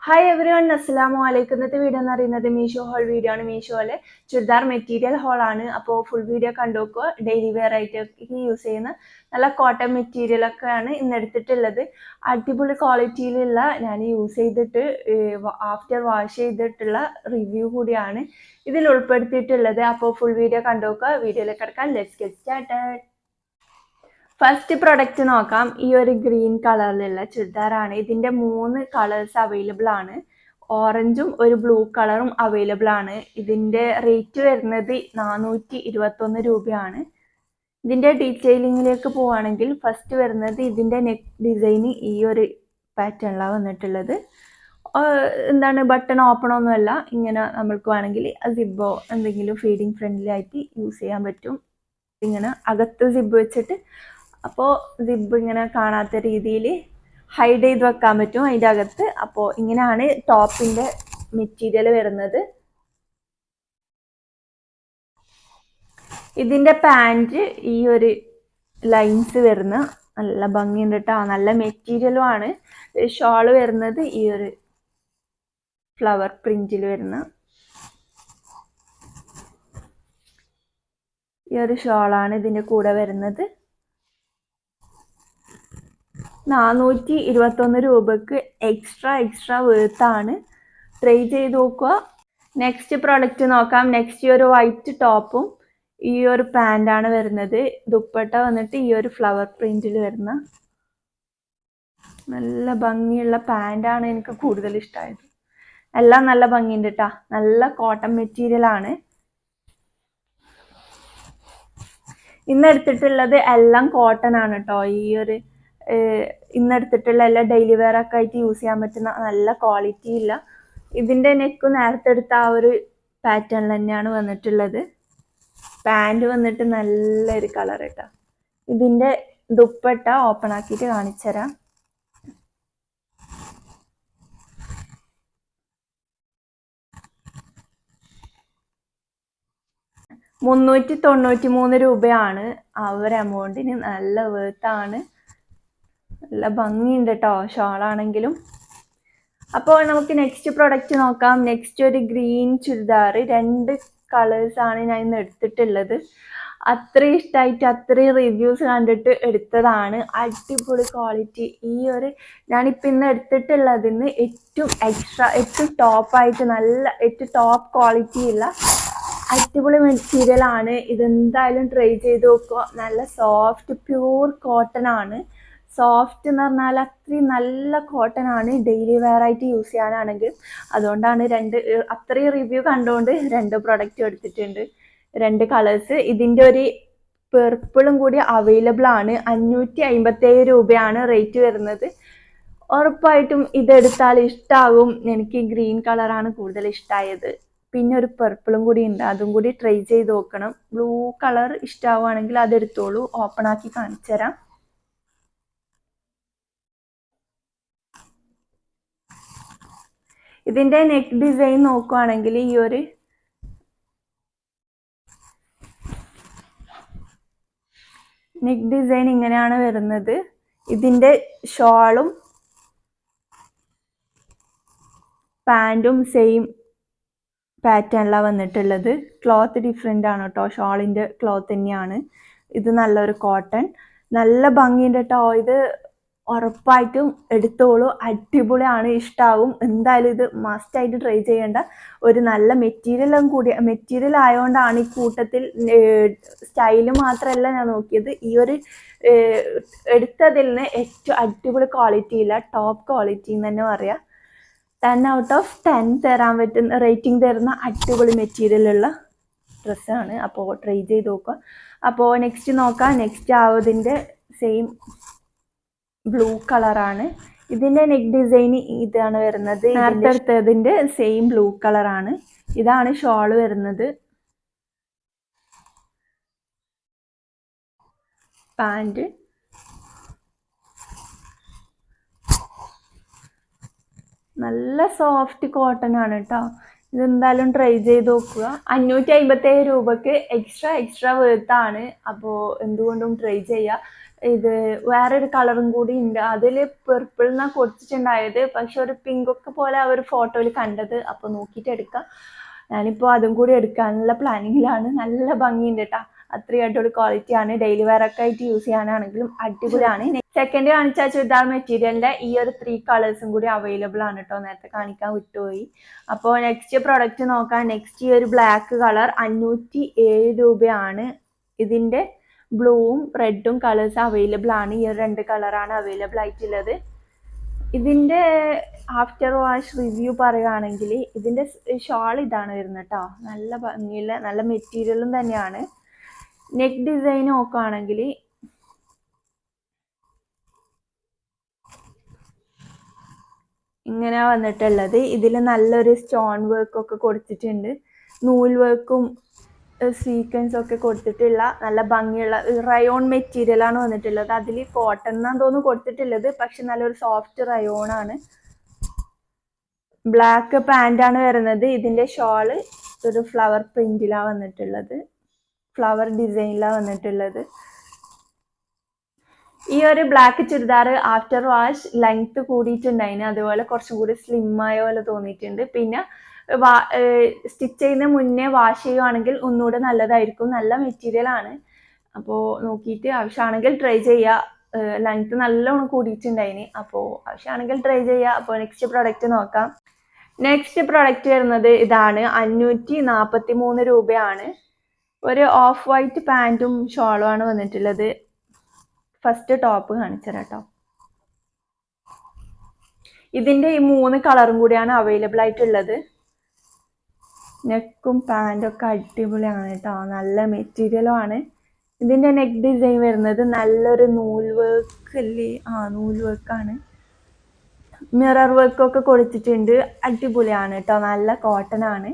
Hi every one, അസ്സലാമു അലൈക്കും. ഇന്നത്തെ വീഡിയോ എന്ന് പറയുന്നത് മീഷോ ഹോൾ വീഡിയോ ആണ്. മീഷോയിലെ ചുരിദാർ മെറ്റീരിയൽ ഹോളാണ്. അപ്പോൾ ഫുൾ വീഡിയോ കണ്ടുനോക്കുക. ഡെയിലി വെയർ ആയിട്ട് യൂസ് ചെയ്യുന്ന നല്ല കോട്ടൺ മെറ്റീരിയൽ ഒക്കെയാണ് ഇന്ന് എടുത്തിട്ടുള്ളത്. അടിപൊളി ക്വാളിറ്റിയിലുള്ള ഞാൻ യൂസ് ചെയ്തിട്ട് ആഫ്റ്റർ വാഷ് ചെയ്തിട്ടുള്ള റിവ്യൂ കൂടിയാണ് ഇതിൽ ഉൾപ്പെടുത്തിയിട്ടുള്ളത്. അപ്പോൾ ഫുൾ വീഡിയോ കണ്ടുനോക്കുക. വീഡിയോയിലേക്ക് കിടക്കാൻ let's get started. First product നോക്കാം. ഈ ഒരു ഗ്രീൻ കളറിലുള്ള ചുരിദാറാണ്. ഇതിന്റെ 3 കളേഴ്സ് അവൈലബിൾ ആണ്. ഓറഞ്ചും ഒരു ബ്ലൂ കളറും അവൈലബിൾ ആണ്. ഇതിന്റെ റേറ്റ് വരുന്നത് 421 രൂപയാണ്. ഇതിന്റെ ഡീറ്റെയിലിങ്ങിലേക്ക് പോവുകയാണെങ്കിൽ ഫസ്റ്റ് വരുന്നത് ഇതിന്റെ നെക്ക് ഡിസൈൻ ഈ ഒരു പാറ്റേണിലാണ് വന്നിട്ടുള്ളത്. എന്താണ് ബട്ടൺ ഓപ്പൺ ഒന്നുമല്ല. ഇങ്ങനെ നമ്മൾക്ക് വേണമെങ്കിൽ സിബോ എന്തെങ്കിലും ഫീഡിങ് ഫ്രണ്ട്ലി ആയിട്ട് യൂസ് ചെയ്യാൻ പറ്റും. ഇങ്ങനെ അകത്ത് സിബ് വെച്ചിട്ട് അപ്പോൾ സിബ് ഇങ്ങനെ കാണാത്ത രീതിയിൽ ഹൈഡ് ചെയ്ത് വെക്കാൻ പറ്റും അതിൻ്റെ അകത്ത്. അപ്പോൾ ഇങ്ങനെയാണ് ടോപ്പിൻ്റെ മെറ്റീരിയൽ വരുന്നത്. ഇതിൻ്റെ പാൻറ് ഈ ഒരു ലൈൻസ് വരുന്ന നല്ല ഭംഗിയുണ്ട് കേട്ടോ. നല്ല മെറ്റീരിയലും ആണ്. ഷോള് വരുന്നത് ഈ ഒരു ഫ്ലവർ പ്രിന്റിൽ വരുന്ന ഈ ഒരു ഷോളാണ് ഇതിൻ്റെ കൂടെ വരുന്നത്. 421 രൂപക്ക് എക്സ്ട്രാ വേർത്താണ്. ട്രൈ ചെയ്ത് നോക്കുക. നെക്സ്റ്റ് പ്രോഡക്റ്റ് നോക്കാം. നെക്സ്റ്റ് ഒരു വൈറ്റ് ടോപ്പും ഈ ഒരു പാൻ്റാണ് വരുന്നത്. ദുപ്പട്ട വന്നിട്ട് ഈ ഒരു ഫ്ലവർ പ്രിന്റിൽ വരുന്ന നല്ല ഭംഗിയുള്ള പാൻ്റാണ് എനിക്ക് കൂടുതൽ ഇഷ്ടമായത്. എല്ലാം നല്ല ഭംഗിയുണ്ട് കേട്ടോ. നല്ല കോട്ടൺ മെറ്റീരിയൽ ആണ്. ഇന്ന് എടുത്തിട്ടുള്ളത് എല്ലാം കോട്ടൺ ആണ് കേട്ടോ. ഈ ഒരു ഇന്ന് എടുത്തിട്ടുള്ള എല്ലാം ഡെയിലി വെയർ ഒക്കെ ആയിട്ട് യൂസ് ചെയ്യാൻ പറ്റുന്ന നല്ല ക്വാളിറ്റി ഇല്ല. ഇതിന്റെ നെക്ക് നേരത്തെ എടുത്ത ആ ഒരു പാറ്റേണിൽ തന്നെയാണ് വന്നിട്ടുള്ളത്. പാൻറ് വന്നിട്ട് നല്ലൊരു കളർ കേട്ടോ. ഇതിന്റെ ദുപ്പട്ട ഓപ്പൺ ആക്കിയിട്ട് കാണിച്ചു തരാം. $393 രൂപയാണ്. ആ ഒരു എമൗണ്ടിന് നല്ല വേർത്താണ്. നല്ല ഭംഗിയുണ്ട് കേട്ടോ ഷോളാണെങ്കിലും. അപ്പോൾ നമുക്ക് നെക്സ്റ്റ് പ്രൊഡക്റ്റ് നോക്കാം. നെക്സ്റ്റ് ഒരു ഗ്രീൻ ചുരിദാർ. 2 കളേഴ്സാണ് ഞാൻ ഇന്ന് എടുത്തിട്ടുള്ളത്. അത്രയും ഇഷ്ടമായിട്ട് അത്രയും റിവ്യൂസ് കണ്ടിട്ട് എടുത്തതാണ്. അടിപൊളി ക്വാളിറ്റി. ഈ ഒരു ഞാനിപ്പോൾ ഇന്ന് എടുത്തിട്ടുള്ളതിന് ഏറ്റവും ടോപ്പായിട്ട് ഏറ്റവും ടോപ്പ് ക്വാളിറ്റി ഉള്ള അടിപൊളി മെറ്റീരിയൽ ആണ്. ഇതെന്തായാലും ട്രൈ ചെയ്ത് നോക്കുക. നല്ല സോഫ്റ്റ് പ്യൂർ കോട്ടൺ ആണ്. സോഫ്റ്റ് എന്ന് പറഞ്ഞാൽ അത്രയും നല്ല കോട്ടൺ ആണ്. ഡെയിലി വെയർ ആയിട്ട് യൂസ് ചെയ്യാനാണെങ്കിൽ. അതുകൊണ്ടാണ് അത്രയും റിവ്യൂ കണ്ടുകൊണ്ട് 2 പ്രൊഡക്റ്റ് എടുത്തിട്ടുണ്ട്. 2 കളേഴ്സ്. ഇതിൻ്റെ ഒരു പെർപ്പിളും കൂടി അവൈലബിൾ ആണ്. 557 രൂപയാണ് റേറ്റ് വരുന്നത്. ഉറപ്പായിട്ടും ഇതെടുത്താൽ ഇഷ്ടമാകും. എനിക്ക് ഗ്രീൻ കളറാണ് കൂടുതൽ ഇഷ്ടമായത്. പിന്നെ ഒരു പർപ്പിളും കൂടി ഉണ്ട്. അതും കൂടി ട്രൈ ചെയ്ത് നോക്കണം. ബ്ലൂ കളർ ഇഷ്ടമാവുകയാണെങ്കിൽ അതെടുത്തോളൂ. ഓപ്പൺ ആക്കി കാണിച്ചു തരാം. ഇതിന്റെ നെക്ക് ഡിസൈൻ നോക്കുവാണെങ്കിൽ ഈ ഒരു നെക്ക് ഡിസൈൻ ഇങ്ങനെയാണ് വരുന്നത്. ഇതിന്റെ ഷോളും പാൻറ്റും സെയിം പാറ്റേണിലാണ് വന്നിട്ടുള്ളത്. ക്ലോത്ത് ഡിഫറെൻ്റ് ആണ് കേട്ടോ. ഷോളിൻ്റെ ക്ലോത്ത് തന്നെയാണ്. ഇത് നല്ലൊരു കോട്ടൺ. നല്ല ഭംഗിയുണ്ട് കേട്ടോ. ഇത് ഉറപ്പായിട്ടും എടുത്തോളൂ. അടിപൊളിയാണ്. ഇഷ്ടമാവും. എന്തായാലും ഇത് മസ്റ്റായിട്ട് ട്രൈ ചെയ്യേണ്ട ഒരു നല്ല മെറ്റീരിയൽ ആയതുകൊണ്ടാണ് ഈ കൂട്ടത്തിൽ. സ്റ്റൈല് മാത്രമല്ല ഞാൻ നോക്കിയത്. ഈ ഒരു എടുത്തതിൽ നിന്ന് ഏറ്റവും അടിപൊളി ക്വാളിറ്റി ഇല്ല, ടോപ്പ് ക്വാളിറ്റി എന്ന് തന്നെ പറയാം. 10 ഔട്ട് ഓഫ് 10 തരാൻ പറ്റുന്ന റേറ്റിംഗ് തരുന്ന അടിപൊളി മെറ്റീരിയലുള്ള ഡ്രസ്സാണ്. അപ്പോൾ ട്രൈ ചെയ്ത് നോക്കുക. അപ്പോൾ നെക്സ്റ്റ് നോക്കാം. നെക്സ്റ്റ് ആവതിൻ്റെ സെയിം ബ്ലൂ കളറാണ്. ഇതിൻ്റെ നെക്ക് ഡിസൈൻ ഇതാണ് വരുന്നത്. നേരത്തെ എടുത്തതിൻ്റെ സെയിം ബ്ലൂ കളറാണ്. ഇതാണ് ഷോള് വരുന്നത്. പാൻറ് നല്ല സോഫ്റ്റ് കോട്ടൺ ആണ് കേട്ടോ. ഇതെന്തായാലും ട്രൈ ചെയ്ത് നോക്കുക. 557 രൂപക്ക് എക്സ്ട്രാ വേർത്താണ്. അപ്പോൾ എന്തുകൊണ്ടും ട്രൈ ചെയ്യുക. ഇത് വേറൊരു കളറും കൂടി ഉണ്ട്. അതിൽ പെർപ്പിൾ എന്നാണ് കൊടുത്തിട്ടുണ്ടായത്, പക്ഷെ ഒരു പിങ്കൊക്കെ പോലെ ആ ഒരു ഫോട്ടോയിൽ കണ്ടത്. അപ്പോൾ നോക്കിയിട്ട് എടുക്കാം. ഞാനിപ്പോൾ അതും കൂടി എടുക്കാനുള്ള പ്ലാനിങ്ങിലാണ്. നല്ല ഭംഗിയുണ്ട് കേട്ടോ, അത്രയും അടിപൊളി ക്വാളിറ്റിയാണ്. ഡെയിലി വെയർ ഒക്കെ ആയിട്ട് യൂസ് ചെയ്യാനാണെങ്കിലും അടിപൊളിയാണ്. സെക്കൻഡ് കാണിച്ച ചുരിദാർ മെറ്റീരിയലിന്റെ ഈ ഒരു 3 കളേഴ്സും കൂടി അവൈലബിൾ ആണ് കേട്ടോ, നേരത്തെ കാണിക്കാൻ വിട്ടുപോയി. അപ്പോൾ നെക്സ്റ്റ് പ്രൊഡക്റ്റ് നോക്കാം. നെക്സ്റ്റ് ഈ ഒരു ബ്ലാക്ക് കളർ 507 രൂപയാണ്. ഇതിന്റെ ബ്ലൂവും റെഡും കളേഴ്സ് അവൈലബിൾ ആണ്. ഈ 2 കളറാണ് അവൈലബിൾ ആയിട്ടുള്ളത്. ഇതിന്റെ ആഫ്റ്റർ വാഷ് റിവ്യൂ പറയുകയാണെങ്കിൽ ഇതിന്റെ ഷോൾ ഇതാണ് വരുന്നത് കേട്ടോ. നല്ല ഭംഗിയുള്ള നല്ല മെറ്റീരിയലും തന്നെയാണ്. നെക്ക് ഡിസൈൻ നോക്കുകയാണെങ്കിൽ ഇങ്ങനെ വന്നിട്ടുള്ളത്. ഇതിൽ നല്ലൊരു സ്റ്റോൺ വർക്ക് ഒക്കെ കൊടുത്തിട്ടുണ്ട്. നൂൽ വർക്കും സീക്വൻസ് ഒക്കെ കൊടുത്തിട്ടുള്ള നല്ല ഭംഗിയുള്ള റയോൺ മെറ്റീരിയൽ ആണ് വന്നിട്ടുള്ളത്. അതിൽ കോട്ടൺ എന്നാന്ന് തോന്നുന്നു കൊടുത്തിട്ടുള്ളത്, പക്ഷെ നല്ലൊരു സോഫ്റ്റ് റയോൺ ആണ്. ബ്ലാക്ക് പാൻ്റ് ആണ് വരുന്നത്. ഇതിന്റെ ഷോള് ഒരു ഫ്ലവർ പ്രിന്റിലാണ് വന്നിട്ടുള്ളത്, ഫ്ലവർ ഡിസൈനിലാണ് വന്നിട്ടുള്ളത്. ഈ ഒരു black churidar after wash length കൂടിയിട്ടുണ്ടായിന്, അതുപോലെ കുറച്ചും കൂടി സ്ലിം ആയ പോലെ തോന്നിയിട്ടുണ്ട്. പിന്നെ സ്റ്റിച്ച് ചെയ്യുന്ന മുന്നേ വാഷ് ചെയ്യുവാണെങ്കിൽ ഒന്നുകൂടെ നല്ലതായിരിക്കും. നല്ല മെറ്റീരിയൽ ആണ്. അപ്പോൾ നോക്കിയിട്ട് ആവശ്യമാണെങ്കിൽ ട്രൈ ചെയ്യുക. ലെങ്ത് നല്ലോണം കൂടിയിട്ടുണ്ടായിന്, അപ്പോൾ ആവശ്യമാണെങ്കിൽ ട്രൈ ചെയ്യുക. അപ്പോൾ നെക്സ്റ്റ് പ്രൊഡക്റ്റ് നോക്കാം. നെക്സ്റ്റ് പ്രൊഡക്റ്റ് വരുന്നത് ഇതാണ്. 543 രൂപയാണ്. ഒരു ഓഫ് വൈറ്റ് പാൻറ്റും ഷോളും ആണ് വന്നിട്ടുള്ളത്. ഫസ്റ്റ് ടോപ്പ് കാണിച്ചു കേട്ടോ. ഇതിന്റെ ഈ 3 കളറും കൂടിയാണ് അവൈലബിൾ ആയിട്ടുള്ളത്. നെക്കും പാൻറ്റും ഒക്കെ അടിപൊളിയാണ് കേട്ടോ, നല്ല മെറ്റീരിയലും ആണ്. ഇതിന്റെ നെക്ക് ഡിസൈൻ വരുന്നത് നല്ലൊരു നൂൽ വർക്ക് അല്ലേ, നൂൽ വർക്കാണ്. മിറർ വർക്കൊക്കെ കൊടുത്തിട്ടുണ്ട്. അടിപൊളിയാണ് കേട്ടോ, നല്ല കോട്ടൺ ആണ്.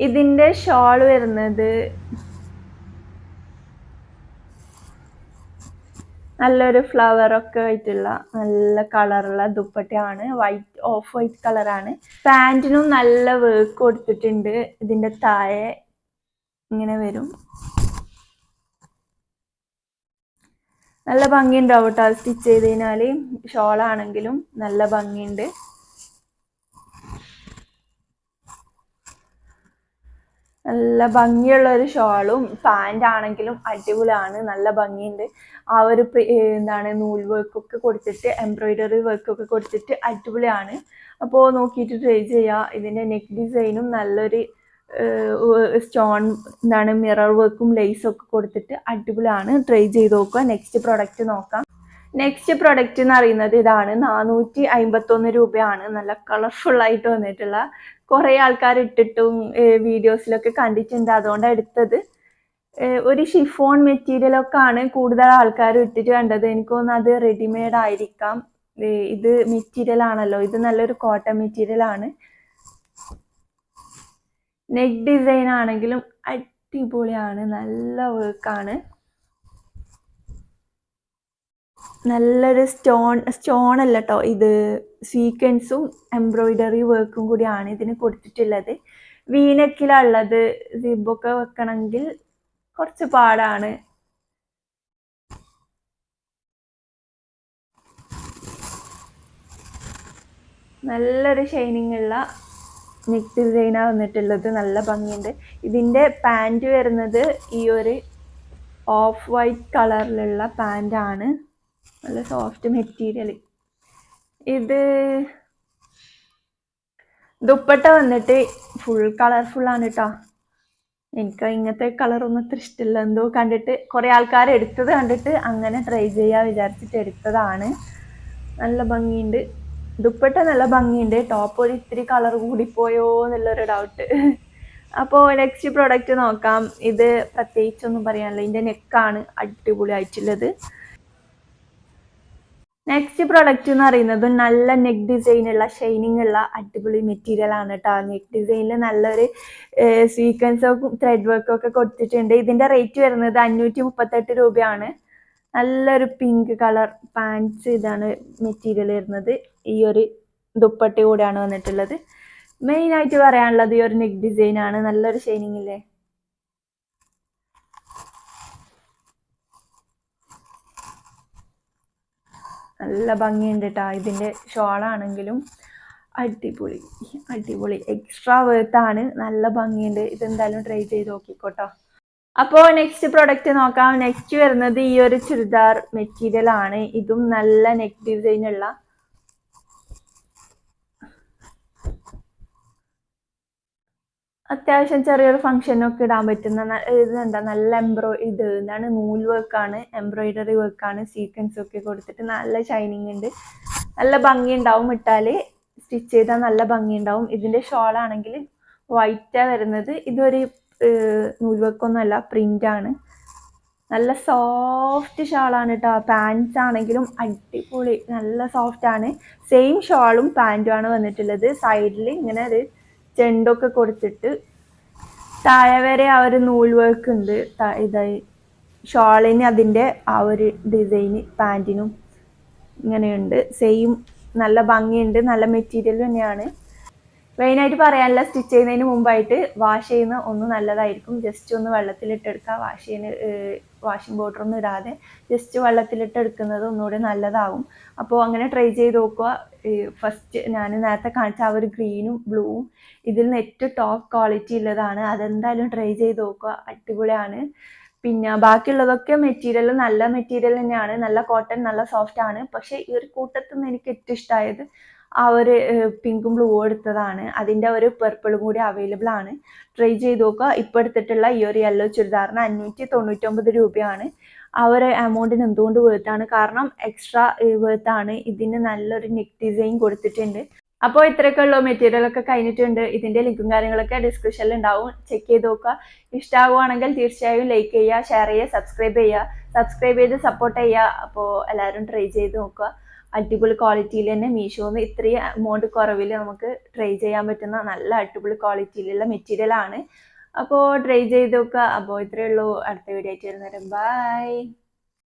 ഇതിന്റെ ഷോൾ വരുന്നത് നല്ലൊരു ഫ്ലവർ ഒക്കെ ആയിട്ടുള്ള നല്ല കളറുള്ള ദുപ്പട്ടയാണ്. വൈറ്റ്, ഓഫ് വൈറ്റ് കളറാണ്. പാൻറ്റിനും നല്ല വർക്ക് കൊടുത്തിട്ടുണ്ട്. ഇതിന്റെ താഴെ ഇങ്ങനെ വരും. നല്ല ഭംഗിയുണ്ടാവും കേട്ടോ സ്റ്റിച്ച് ചെയ്ത് കഴിഞ്ഞാൽ. ഷോളാണെങ്കിലും നല്ല ഭംഗിയുണ്ട്. നല്ല ഭംഗിയുള്ള ഒരു ഷോളും പാൻ്റ് ആണെങ്കിലും അടിപൊളിയാണ്, നല്ല ഭംഗിയുണ്ട്. ആ ഒരു എന്താണ് നൂൽ വർക്കൊക്കെ കൊടുത്തിട്ട് എംബ്രോയിഡറി വർക്കൊക്കെ കൊടുത്തിട്ട് അടിപൊളിയാണ്. അപ്പോൾ നോക്കിയിട്ട് ട്രൈ ചെയ്യുക. ഇതിൻ്റെ നെക്ക് ഡിസൈനും നല്ലൊരു സ്റ്റോൺ എന്താണ് മിറർ വർക്കും ലേസും ഒക്കെ കൊടുത്തിട്ട് അടിപൊളിയാണ്. ട്രൈ ചെയ്ത് നോക്കുക. നെക്സ്റ്റ് പ്രൊഡക്റ്റ് നോക്കാം. നെക്സ്റ്റ് പ്രൊഡക്റ്റ് എന്ന് പറയുന്നത് ഇതാണ്. 451 രൂപയാണ്. നല്ല കളർഫുൾ ആയിട്ട് വന്നിട്ടുള്ള, കുറേ ആൾക്കാർ ഇട്ടിട്ടും വീഡിയോസിലൊക്കെ കണ്ടിട്ടുണ്ട്, അതുകൊണ്ടാണ് എടുത്തത്. ഒരു ഷിഫോൺ മെറ്റീരിയലൊക്കെ ആണ് കൂടുതൽ ആൾക്കാർ ഇട്ടിട്ട് കണ്ടത്. എനിക്ക് തോന്നുന്നു അത് റെഡിമെയ്ഡ് ആയിരിക്കാം. ഇത് മെറ്റീരിയൽ ആണല്ലോ, ഇത് നല്ലൊരു കോട്ടൺ മെറ്റീരിയൽ ആണ്. നെക്ക് ഡിസൈൻ ആണെങ്കിലും അടിപൊളിയാണ്, നല്ല വർക്കാണ്. നല്ലൊരു സ്റ്റോൺ അല്ല കേട്ടോ, ഇത് സീക്വൻസും എംബ്രോയിഡറി വർക്കും കൂടിയാണ് ഇതിന് കൊടുത്തിട്ടുള്ളത്. വീനെക്കിലുള്ളത് സിബൊക്കെ വെക്കണമെങ്കിൽ കുറച്ച് പാടാണ്. നല്ലൊരു ഷൈനിങ് ഉള്ള നെക്ക് ഡിസൈനാണ് വന്നിട്ടുള്ളത്, നല്ല ഭംഗിയുണ്ട്. ഇതിൻ്റെ പാൻറ് വരുന്നത് ഈ ഒരു ഓഫ് വൈറ്റ് കളറിലുള്ള പാൻ്റാണ്, നല്ല സോഫ്റ്റ് മെറ്റീരിയൽ. ഇത് ദുപ്പട്ട വന്നിട്ട് ഫുൾ കളർഫുൾ ആണ് കേട്ടോ. എനിക്ക് ഇങ്ങനത്തെ കളറൊന്നും അത്ര ഇഷ്ടമില്ല, എന്തോ കണ്ടിട്ട് കുറേ ആൾക്കാർ എടുത്തത് കണ്ടിട്ട് അങ്ങനെ ട്രൈ ചെയ്യാൻ വിചാരിച്ചിട്ട് എടുത്തതാണ്. നല്ല ഭംഗിയുണ്ട്, ദുപ്പട്ട നല്ല ഭംഗിയുണ്ട്. ടോപ്പ് ഒരു ഇത്തിരി കളർ കൂടിപ്പോയോ എന്നുള്ളൊരു ഡൗട്ട്. അപ്പോൾ നെക്സ്റ്റ് പ്രോഡക്റ്റ് നോക്കാം. ഇത് പ്രത്യേകിച്ചൊന്നും പറയാനില്ല, ഇതിൻ്റെ നെക്കാണ് അടിപൊളിയായിട്ടുള്ളത്. നെക്സ്റ്റ് പ്രൊഡക്റ്റ് എന്ന് പറയുന്നത് നല്ല നെക്ക് ഡിസൈൻ ഉള്ള ഷൈനിങ് ഉള്ള അടിപൊളി മെറ്റീരിയൽ ആണ് കേട്ടോ. നെക്ക് ഡിസൈനിൽ നല്ലൊരു സീക്വൻസും ത്രെഡ് വർക്കും ഒക്കെ കൊടുത്തിട്ടുണ്ട്. ഇതിന്റെ റേറ്റ് വരുന്നത് 538 രൂപയാണ്. നല്ലൊരു പിങ്ക് കളർ പാൻസ് ഇതാണ് മെറ്റീരിയൽ വരുന്നത്. ഈ ഒരു ദുപ്പട്ട കൂടെയാണ് വന്നിട്ടുള്ളത്. മെയിൻ ആയിട്ട് പറയാനുള്ളത് ഈ ഒരു നെക്ക് ഡിസൈൻ ആണ്. നല്ലൊരു ഷൈനിങ് ഇല്ലേ, നല്ല ഭംഗിയുണ്ട് കേട്ടോ. ഇതിൻ്റെ ഷോളാണെങ്കിലും അടിപൊളി അടിപൊളി, എക്സ്ട്രാ വേർത്താണ്, നല്ല ഭംഗിയുണ്ട്. ഇതെന്തായാലും ട്രൈ ചെയ്ത് നോക്കിക്കോട്ടോ. അപ്പോൾ നെക്സ്റ്റ് പ്രൊഡക്റ്റ് നോക്കാം. നെക്സ്റ്റ് വരുന്നത് ഈ ഒരു ചുരിദാർ മെറ്റീരിയൽ ആണ്. ഇതും നല്ല നെക്ക് ഡിസൈൻ ഉള്ള അത്യാവശ്യം ചെറിയൊരു ഫംഗ്ഷനൊക്കെ ഇടാൻ പറ്റുന്ന ഇതെന്താ നല്ല എന്താണ് നൂൽ വർക്കാണ്, എംബ്രോയിഡറി വർക്കാണ്, സീക്വൻസ് ഒക്കെ കൊടുത്തിട്ട് നല്ല ഷൈനിങ് ഉണ്ട്. നല്ല ഭംഗി ഉണ്ടാവും, ഇട്ടാൽ സ്റ്റിച്ച് ചെയ്താൽ നല്ല ഭംഗി ഉണ്ടാവും. ഇതിൻ്റെ ഷോൾ ആണെങ്കിൽ വൈറ്റാണ് വരുന്നത്. ഇതൊരു നൂൽ വർക്കൊന്നുമല്ല, പ്രിന്റ് ആണ്. നല്ല സോഫ്റ്റ് ഷാളാണ് കേട്ടോ. പാൻസ് ആണെങ്കിലും അടിപൊളി, നല്ല സോഫ്റ്റ് ആണ്. സെയിം ഷാളും പാൻറ്റും ആണ് വന്നിട്ടുള്ളത്. സൈഡിൽ ഇങ്ങനെ ഒരു ചെണ്ടൊക്കെ കൊടുത്തിട്ട് താഴെ വരെ ആ ഒരു നൂൽ വർക്ക് ഉണ്ട്. ഇതായി ഷാളിന് അതിൻ്റെ ആ ഒരു ഡിസൈന് പാൻറ്റിനും ഇങ്ങനെയുണ്ട്. സെയിം നല്ല ഭംഗിയുണ്ട്, നല്ല മെറ്റീരിയൽ തന്നെയാണ്. മെയിനായിട്ട് പറയാനില്ല, സ്റ്റിച്ച് ചെയ്യുന്നതിന് മുമ്പായിട്ട് വാഷ് ചെയ്യുന്ന ഒന്ന് നല്ലതായിരിക്കും. ജസ്റ്റ് ഒന്ന് വെള്ളത്തിലിട്ടെടുക്കുക, വാഷിംഗ് പൗഡറൊന്നും ഇടാതെ ജസ്റ്റ് വെള്ളത്തിലിട്ടെടുക്കുന്നത് ഒന്നുകൂടി നല്ലതാവും. അപ്പോൾ അങ്ങനെ ട്രൈ ചെയ്ത് നോക്കുക. ഫസ്റ്റ് ഞാൻ നേരത്തെ കാണിച്ച ആ ഒരു ഗ്രീനും ബ്ലൂവും ഇതിൽ നിന്ന് ഏറ്റവും ടോപ്പ് ക്വാളിറ്റി ഉള്ളതാണ്. അതെന്തായാലും ട്രൈ ചെയ്ത് നോക്കുക, അടിപൊളിയാണ്. പിന്നെ ബാക്കിയുള്ളതൊക്കെ മെറ്റീരിയൽ നല്ല മെറ്റീരിയൽ തന്നെയാണ്, നല്ല കോട്ടൺ, നല്ല സോഫ്റ്റ് ആണ്. പക്ഷേ ഈ ഒരു കൂട്ടത്തിൽ നിന്ന് എനിക്ക് ഏറ്റവും ഇഷ്ടമായത് ആ ഒരു പിങ്കും ബ്ലൂ എടുത്തതാണ്. അതിൻ്റെ ഒരു പർപ്പിളും കൂടി അവൈലബിൾ ആണ്. ട്രൈ ചെയ്ത് നോക്കുക. ഇപ്പോൾ എടുത്തിട്ടുള്ള ഈ ഒരു യെല്ലോ ചുരിദാറിന് 599 രൂപയാണ്. ആ ഒരു എമൗണ്ടിന് എന്തുകൊണ്ട് വേർത്താണ്, കാരണം എക്സ്ട്രാ വേർത്താണ്. ഇതിന് നല്ലൊരു നെക്ക് ഡിസൈൻ കൊടുത്തിട്ടുണ്ട്. അപ്പോൾ ഇത്രയൊക്കെ ഉള്ളൂ, മെറ്റീരിയൽ ഒക്കെ കഴിഞ്ഞിട്ടുണ്ട്. ഇതിൻ്റെ ലിങ്കും കാര്യങ്ങളൊക്കെ ഡിസ്ക്രിപ്ഷനിൽ ഉണ്ടാവും, ചെക്ക് ചെയ്ത് നോക്കുക. ഇഷ്ടമാവുകയാണെങ്കിൽ തീർച്ചയായും ലൈക്ക് ചെയ്യുക, ഷെയർ ചെയ്യുക, സബ്സ്ക്രൈബ് ചെയ്യുക. സബ്സ്ക്രൈബ് ചെയ്ത് സപ്പോർട്ട് ചെയ്യുക. അപ്പോൾ എല്ലാവരും ട്രൈ ചെയ്ത് നോക്കുക. അടിപൊളി ക്വാളിറ്റിയിൽ തന്നെ മീഷോന്ന് ഇത്രയും എമൗണ്ട് കുറവിൽ നമുക്ക് ട്രൈ ചെയ്യാൻ പറ്റുന്ന നല്ല അടിപൊളി ക്വാളിറ്റിയിലുള്ള മെറ്റീരിയൽ ആണ്. അപ്പോൾ ട്രൈ ചെയ്ത് നോക്കുക. അപ്പോൾ ഇത്രയേ ഉള്ളൂ. അടുത്ത വീഡിയോ ആയിട്ട് വരുന്നേരം ബൈ.